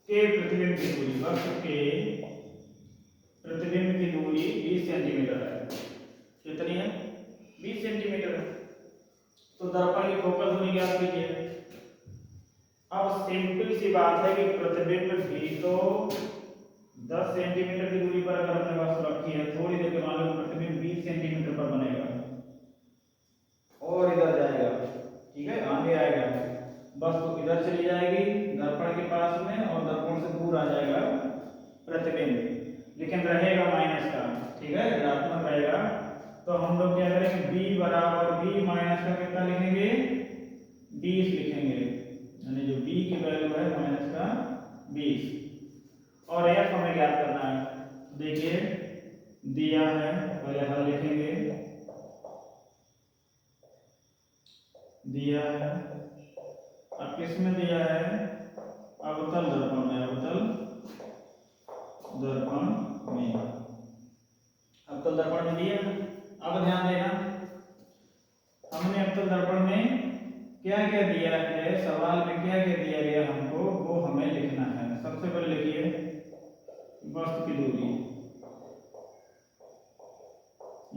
के प्रतिबिंब की दूरी, वस्तु के प्रतिबिंब की दूरी 20 सेंटीमीटर है। कितनी है, 20 सेंटीमीटर है। तो दर्पण की फोकस दूरी ज्ञात कीजिए। अब सिंपल सी बात है कि प्रतिबिंब भी तो 10 सेंटीमीटर की दूरी पर अगर हमने वस्तु रखी है, थोड़ी देर के बाद प्रतिबिंब 20 सेंटीमीटर पर बनेगा और इधर जाएगा, ठीक है, आगे आएगा, वस्तु इधर चली जाएगी दर्पण के पास में और दर्पण से दूर आ जाएगा प्रतिबिंब, लेकिन रहेगा माइनस का, ठीक है, ऋणात्मक रहेगा। तो हम लोग क्या करेंगे, b बराबर b माइनस का कितना लिखेंगे, 20 लिखेंगे, यानी जो b की वैल्यू है माइनस का 20। और f हमें ज्ञात करना है। देखिए दिया है, पहले हल लिखेंगे, दिया है, अब किसमें दिया है, अवतल दर्पण में, अवतल दर्पण में, अवतल दर्पण में दिया। अब ध्यान देना, हमने अवतल दर्पण में क्या क्या दिया है, सवाल में क्या क्या दिया गया हमको, वो हमें लिखना है। सबसे पहले लिखिए वस्तु की दूरी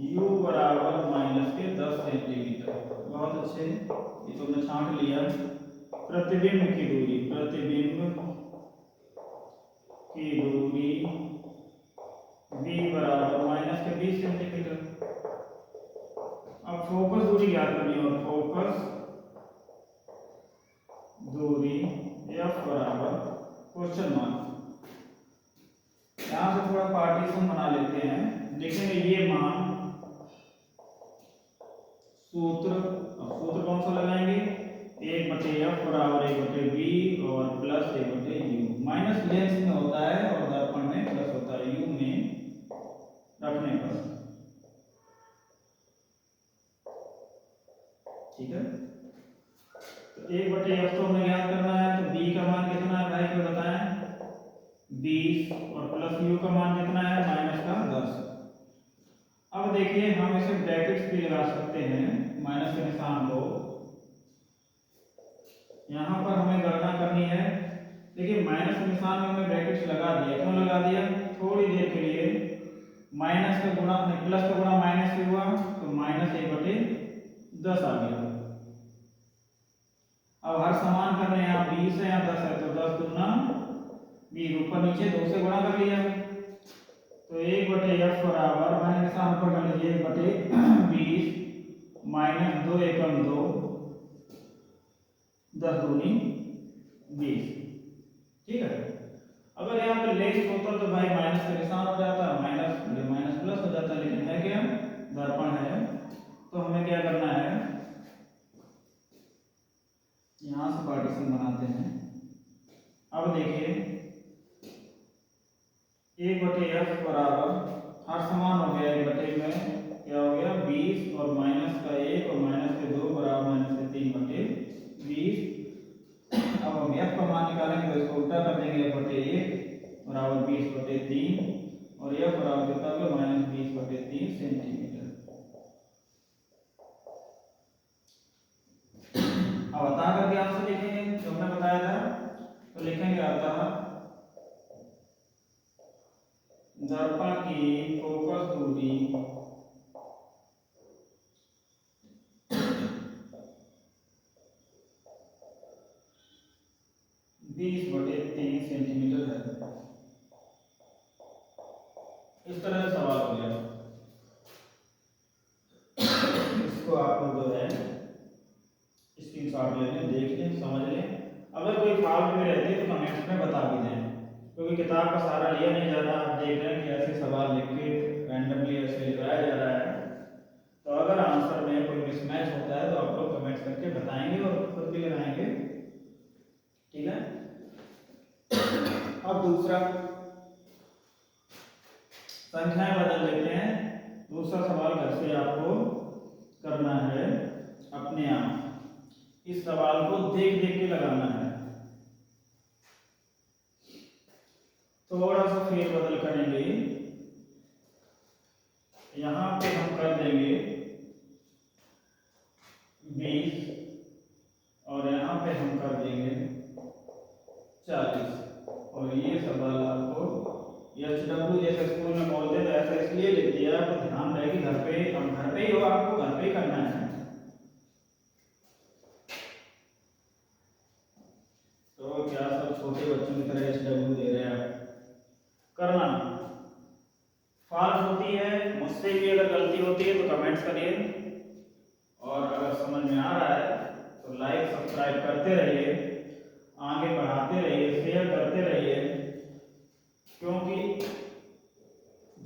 u बराबर माइनस के 10 सेंटीमीटर, बहुत अच्छे, ये तो हमने छांट लिया। प्रतिबिंब की दूरी, प्रतिबिंब की दूरी v बराबर माइनस के 20 सेंटीमीटर। अब फोकस दूरी ज्ञात करनी है, और फोकस दूरी f बराबर क्वेश्चन मार्क। यहां से थोड़ा पार्टीशन बना लेते हैं, देखेंगे ये मान सूत्र, सूत्र कौन सा लगाएंगे, 1/f बराबर 1/b और प्लस 1/u। माइनस लेंस में होता है और दर्पण में प्लस होता है, u में रखने पर, ठीक है। तो 1/f तो हमें ज्ञात करना है, तो b का मान कितना है भाई को बताएं, 20 और प्लस u का मान कितना है, माइनस का 10। अब देखिए हम इसे ब्रैकेट्स भी लगा सकते हैं, माइनस के निशान को, यहाँ पर हमें गणना करनी है। देखिए माइनस के निशान में हमने ब्रैकेट्स लगा दिया, क्यों लगा दिया, थोड़ी देर के लिए माइनस का गुणा प्लस का गुणा माइनस से हुआ तो माइनस 1/10 आ गया। अब हर समान करने, यहाँ 20 है यहाँ 10 है, तो 10 दूना 20, ऊपर नीचे 2 से गुणा कर लिया, तो 1/f बराबर, मैंने निशान ऊपर कर लीजिए, 1/20 माइनस 2 एकम 2, 10 दूनी 20, ठीक है। अगर यहाँ पे लेस होता तो भाई माइनस का निशान हो जाता, माइनस माइनस प्लस हो जाता, लेकिन है क्या, दर्पण है, तो हमें क्या करना है, यहाँ से पार्टीशन बनाते हैं। अब देखिए 1/f बराबर, हर समान हो गया, 1 में क्या हो गया 20 और माइनस का 1 और माइनस के 2 बराबर माइनस के 3/20। अब हम f का मान निकालेंगे तो इसको उल्टा कर देंगे, 1/1 बराबर 20/3 और यह बराबर कितना होगा -20/3 सेंटीमीटर। अब अतः करके आंसर लिखेंगे जो हमने बताया था, तो लिखेंगे अतः दर्पण की फोकस दूरी 20/3 सेंटीमीटर है। इस तरह से सवाल हो गया। इसको आप लोग जो है स्क्रीनशॉट ले लें, देख लें, समझ लें। अगर कोई फाल्ट में रहती है तो कमेंट्स में बता भी दें, क्योंकि किताब का सहारा लिया नहीं जा रहा। आप देख रहे हैं कि ऐसे सवाल लिख के रैंडमली ऐसे लिखवाया जा रहा है, तो अगर आंसर में कोई मिसमैच होता है तो आप लोग कमेंट्स करके बताएंगे और खुद भी लगाएंगे, ठीक है। अब दूसरा संख्याएं बदल लेते हैं। दूसरा सवाल घर से आपको करना है अपने आप। इस सवाल को देख देख के लगाना है। थोड़ा सा फेरबदल करेंगे। यहां पे हम कर देंगे 20 और यहां पे हम कर देंगे 40। और ये सवाल आपको HW जैसे स्कूल में बोलते हैं तो ऐसा इसलिए लिख दिया, आपको ध्यान रहे कि घर पे ही हो, आपको घर पे ही करना है। तो क्या सब छोटे बच्चों की तरह HW दे रहे हैं करना। फाल्ट होती है, मुझसे भी अगर गलती होती है तो कमेंट्स करिए, और अगर समझ में आ रहा है तो लाइक सब्सक्राइब करते रहिए, आगे बढ़ाते रहिए, शेयर करते रहिए, क्योंकि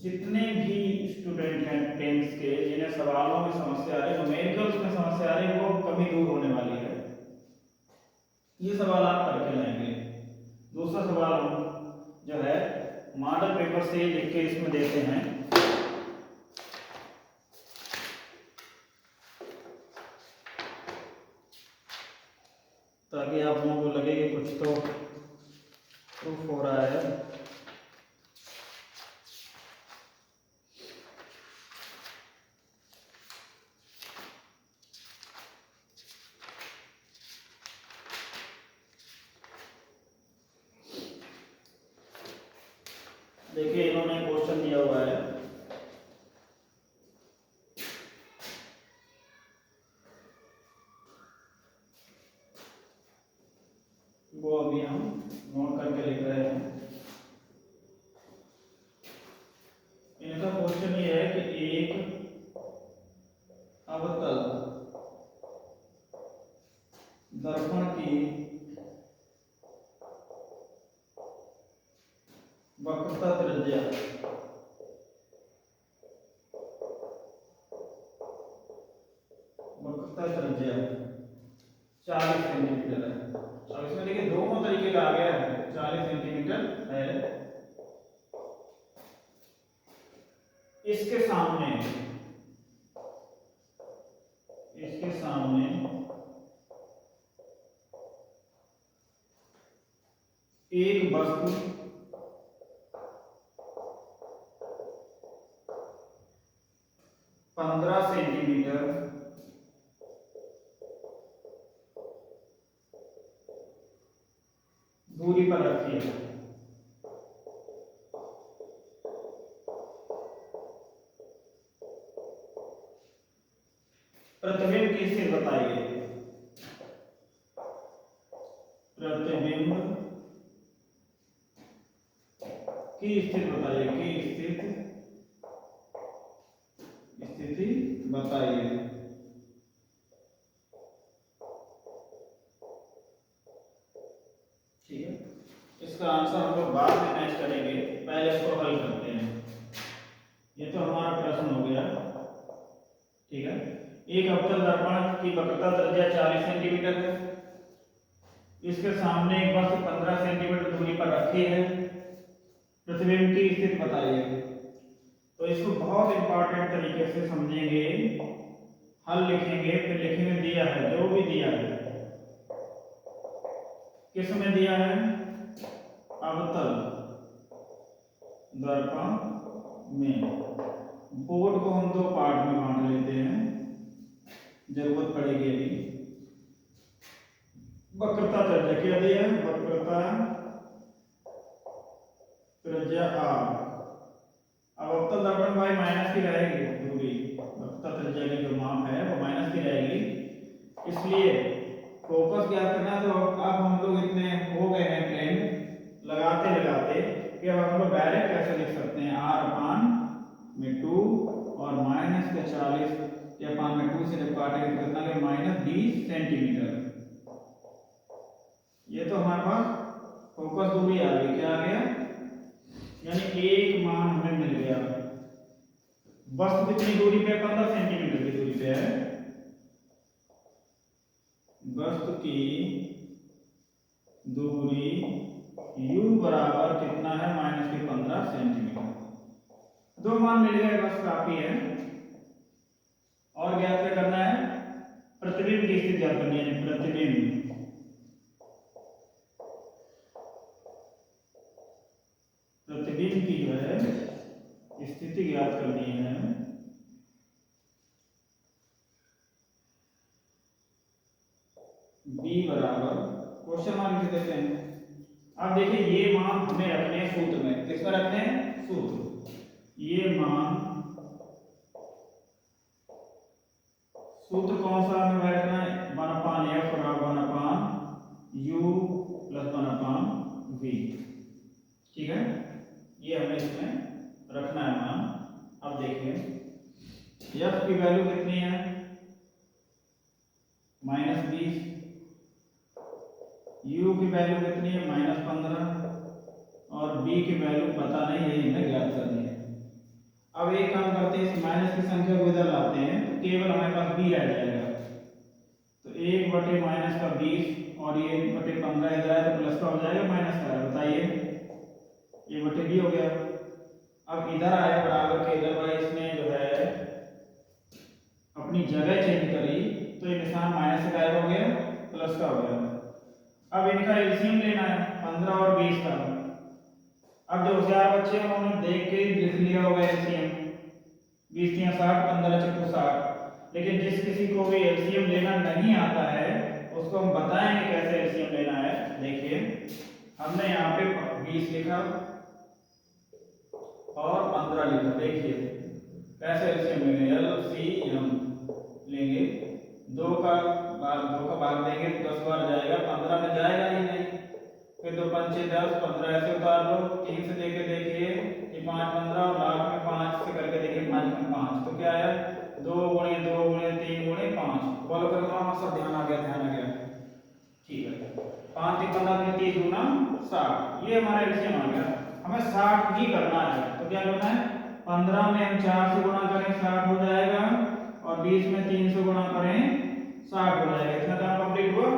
जितने भी स्टूडेंट हैं 10th के जिन्हें सवालों में समस्या आ रही है, न्यूमेरिकल्स में समस्या आ रही है, वो कमी दूर होने वाली है। ये सवाल आप करके लाएंगे। दूसरा सवाल जो है मॉडल पेपर से लिख के इसमें देते हैं, ताकि आप लोगों को लगे कि कुछ तो प्रूफ हो रहा है। देखिए इन्होंने क्वेश्चन दिया हुआ है, वो अभी हम नोट करके लिख रहे हैं। इनका क्वेश्चन ये है कि एक अवतल दर्पण की वक्रता त्रिज्या वक्रता त्रिज्या 40 सेंटीमीटर है। अब इसमें देखिए दोनों तरीके का आ गया है, 40 सेंटीमीटर है। इसके सामने एक वस्तु 15 सेंटीमीटर दूरी पर रखी है। प्रतिबिंब की स्थिति बताइए। प्रतिबिंब की स्थिति बताइए, स्थिति बताइए। ठीक है, इसका आंसर हम लोग बाद में मैच करेंगे, पहले इसको हल करते हैं। ये तो हमारा प्रश्न हो गया, ठीक है। एक अवतल दर्पण की वक्रता त्रिज्या 40 सेंटीमीटर है। इसके सामने एक वस्तु 15 सेंटीमीटर दूरी पर रखी है। प्रतिबिंब की स्थिति बताइए। तो इसको बहुत इंपॉर्टेंट तरीके से समझेंगे, हल लिखेंगे, फिर लिखेंगे दिया है, जो भी दिया है। किस में दिया है? अवतल दर्पण में। बोर्ड को हम दो पार्ट में बांट लेते हैं, जरूरत पड़ेगी अभी। वक्रता त्रिज्या क्या दिया है? वक्रता त्रिज्या r। अब अवतल दर्पण भाई माइनस की रहेगी दूरी, वक्रता त्रिज्या की जो माप है वो माइनस की रहेगी, इसलिए फोकस ज्ञात करना। तो अब हम लोग इतने हो गए हैं प्लेन लगाते लगाते कि अब हम लोग डायरेक्ट कैसे लिख सकते हैं, r अपान में 2 और माइनस के 40 के अपान में 2 से जब काटेंगे तो कितना के -20 सेंटीमीटर। ये तो हमारे पास फोकस दूरी आ गई, क्या आ गया, यानी एक मान हमें मिल गया। वस्तु कितनी दूरी पे? 15 सेंटीमीटर की दूरी पे है। वस्तु की दूरी u बराबर कितना है? -15 सेंटीमीटर। दो मान मिल गए, बस काफी है। और ज्ञात क्या करना है? प्रतिबिंब की स्थिति ज्ञात करनी है। प्रतिबिंब की जो है स्थिति ज्ञात करनी है। b बराबर क्वेश्चन मार्क लिख देते हैं। अब देखिए ये मान हमें रखने हैं सूत्र में। किसमें रखने हैं? सूत्र। ये मान सूत्र कौन सा हमें बैठना है? 1/f बराबर 1/u प्लस 1/v। ठीक है, ये हमें इसमें रखना है मान। अब देखिए f की वैल्यू कितनी है? -20। u की वैल्यू कितनी है? -15। और b की वैल्यू पता नहीं है, हमें ज्ञात करनी है। अब एक काम करते हैं, इस माइनस की संख्या को इधर लाते हैं तो केवल हमारे पास b रह जाएगा। तो 1/- का 20 और ये 1/15 इधर आए तो प्लस का हो जाएगा, माइनस का है। बताइए, ये बटे b हो गया। अब इधर आए बराबर के इधर, भाई इसने जो है अपनी जगह चेंज करी तो ये निशान माइनस से गायब हो गया, प्लस का हो गया। अब इनका एलसीएम लेना है 15 और 20 का। अब जो होशियार बच्चे हैं उन्होंने देख के लिख लिया होगा एलसीएम, 20 × 60, 15 × 60। लेकिन जिस किसी को भी एलसीएम लेना नहीं आता है उसको हम बताएंगे कैसे एलसीएम लेना है। देखिए हमने यहाँ पे 20 लिखा और 15 लिखा। देखिए कैसे एलसीएम लेंगे, एलसीएम लेंगे, 2 का भाग देंगे तो 10 बार जाएगा, 15 में जाएगा ही नहीं। फिर 2 × 5 = 10, 15 ऐसे उतार लो। 3 से लेके देखिए कि 5 × 15 और लास्ट में 5 से करके देखिए 5 × 5 तो क्या आया? 2 × 2 × 3 × 5। बोलो करो हाँ सब ध्यान आ गया। ठीक है, 5 × 15 = 30 × 60। ये हमारा एलसीएम आ गया। हमें 60 ही करना है तो क्या करना है? 15 में हम 4 से गुणा करें 60 हो जाएगा, और 20 में 3 से गुणा करें 60 हो जाएगा। इतना काम कंप्लीट हुआ।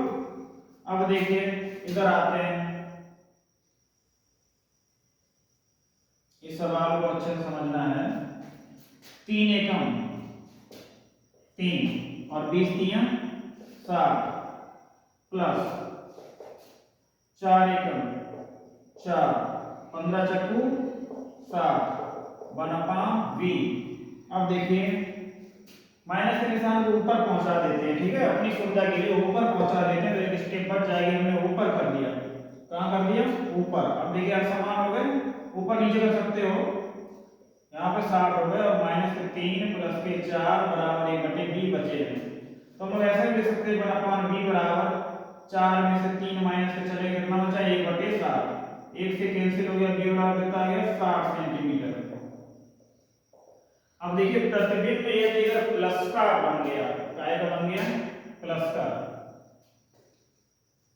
अब देखिए इधर आते हैं, इस सवाल को अच्छे से समझना है। 3 एकम 3 और 20 × 60 प्लस 4 एकम 4, 15 चक्कू 60 1/v। अब देखिए माइनस के निशान को ऊपर पहुंचा देते हैं, ठीक है, अपनी सुविधा के लिए ऊपर पहुंचा देते हैं तो एक स्टेप बच जाएगी। हमने ऊपर कर दिया, कहां कर दिया? ऊपर। अब देखिए आप समान हो गए, ऊपर नीचे कर सकते हो। यहाँ पे 60 हो गए और -3 प्लस के 4 बराबर 1/b बचे हैं। तो हम लोग ऐसे भी लिख सकते हैं 1/b बराबर 4 में से 3 माइनस के चले कितना बचा? 1/7। 1 से कैंसिल हो गया, b बराबर कितना आ गया? 60 सेंटीमीटर। अब देखिए प्रतिबिंब में ये फिगर प्लस का बन गया, काय का बन गया? प्लस का।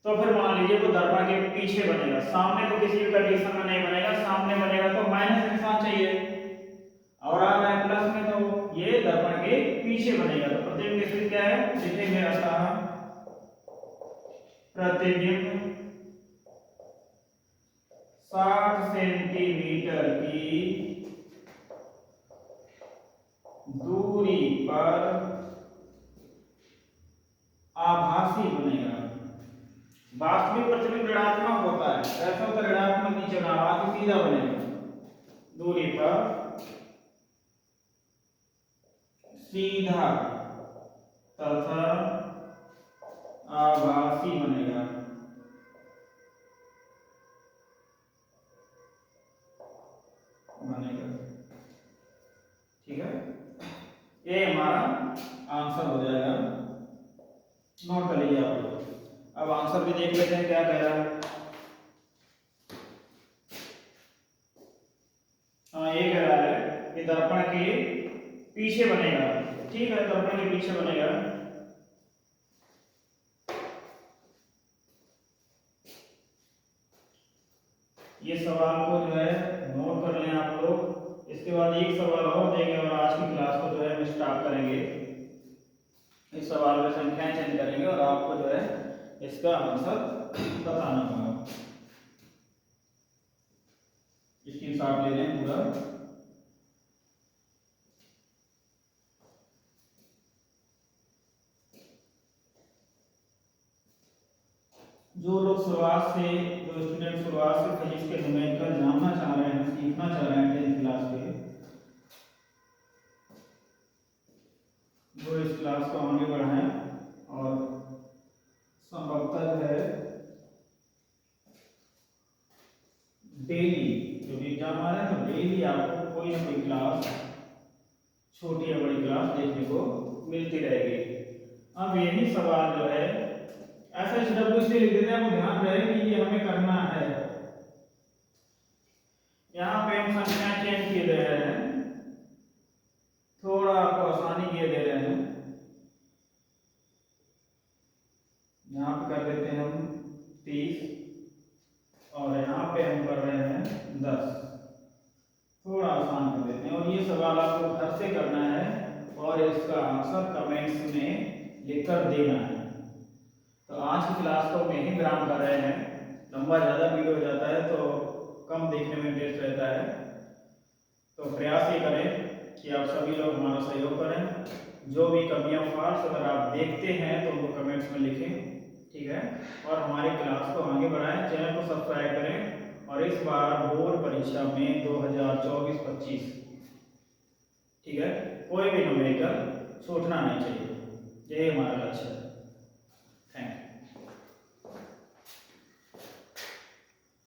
तो फिर मान लीजिए वो दर्पण के पीछे बनेगा, सामने तो किसी भी कंडीशन में नहीं बनेगा। सामने बनेगा तो माइनस निशान चाहिए, और आ रहा है प्लस में तो ये दर्पण के पीछे बनेगा। तो प्रतिबिंब की स्थिति क्या है? लिखेंगे अतः प्रतिबिंब 60 सेंटीमीटर की दूरी पर आभासी बनेगा। वास्तविक प्रतिबिंब ऋणात्मक होता है, ऐसा होता है ऋणात्मक नीचे, आभासी सीधा बनेगा। दूरी पर सीधा तथा आभासी बनेगा। ठीक है, ये हमारा आंसर हो जाएगा। नोट कर लीजिए आप लोग। अब आंसर भी देख लेते हैं क्या कह रहा है। हाँ, ये कह रहा है कि दर्पण के पीछे बनेगा। ठीक है, दर्पण के पीछे बनेगा। ये सवाल को जो है नोट कर लें आप लोग। इसके बाद एक सवाल और देंगे और आज की क्लास को जो है हम स्टार्ट करेंगे। इस सवाल में संख्याएं चेंज करेंगे और आपको जो है इसका आंसर बताना होगा। स्क्रीनशॉट ले लें पूरा। जो लोग शुरुआत से, जो स्टूडेंट शुरुआत से फिजिक्स के न्यूमेरिकल जानना चाह रहे हैं, सीखना चाह रहे हैं 10th क्लास के, वो इस क्लास को आगे बढ़ाएं और संभवतः जो है डेली, जो एग्जाम आ रहा है तो डेली आपको कोई ना कोई क्लास, छोटी या बड़ी क्लास देखने को मिलती रहेगी। अब यही सवाल जो है SHW से लिख देते हैं, आपको ध्यान रहे कि ये हमें करना है। यहाँ पे हम संख्या चेंज किए दे रहे हैं, थोड़ा आपको आसानी किए दे रहे हैं। यहाँ पे कर देते हैं हम 30 और यहाँ पे हम कर रहे हैं 10, थोड़ा आसान कर देते हैं। और ये सवाल आपको घर से करना है और इसका आंसर कमेंट्स में लिखकर देना है। तो आज की क्लास को हम यहीं विराम कर रहे हैं। लंबा ज़्यादा वीडियो हो जाता है तो कम देखने में इंटरेस्ट रहता है। तो प्रयास ये करें कि आप सभी लोग हमारा सहयोग करें। जो भी कमियां फॉल्ट्स अगर आप देखते हैं तो उनको कमेंट्स में लिखें, ठीक है। और हमारी क्लास को आगे बढ़ाएं, चैनल को सब्सक्राइब करें। और इस बार बोर्ड परीक्षा में 2024-25, ठीक है, कोई भी न्यूमेरिकल छूटना नहीं चाहिए, यही हमारा लक्ष्य है।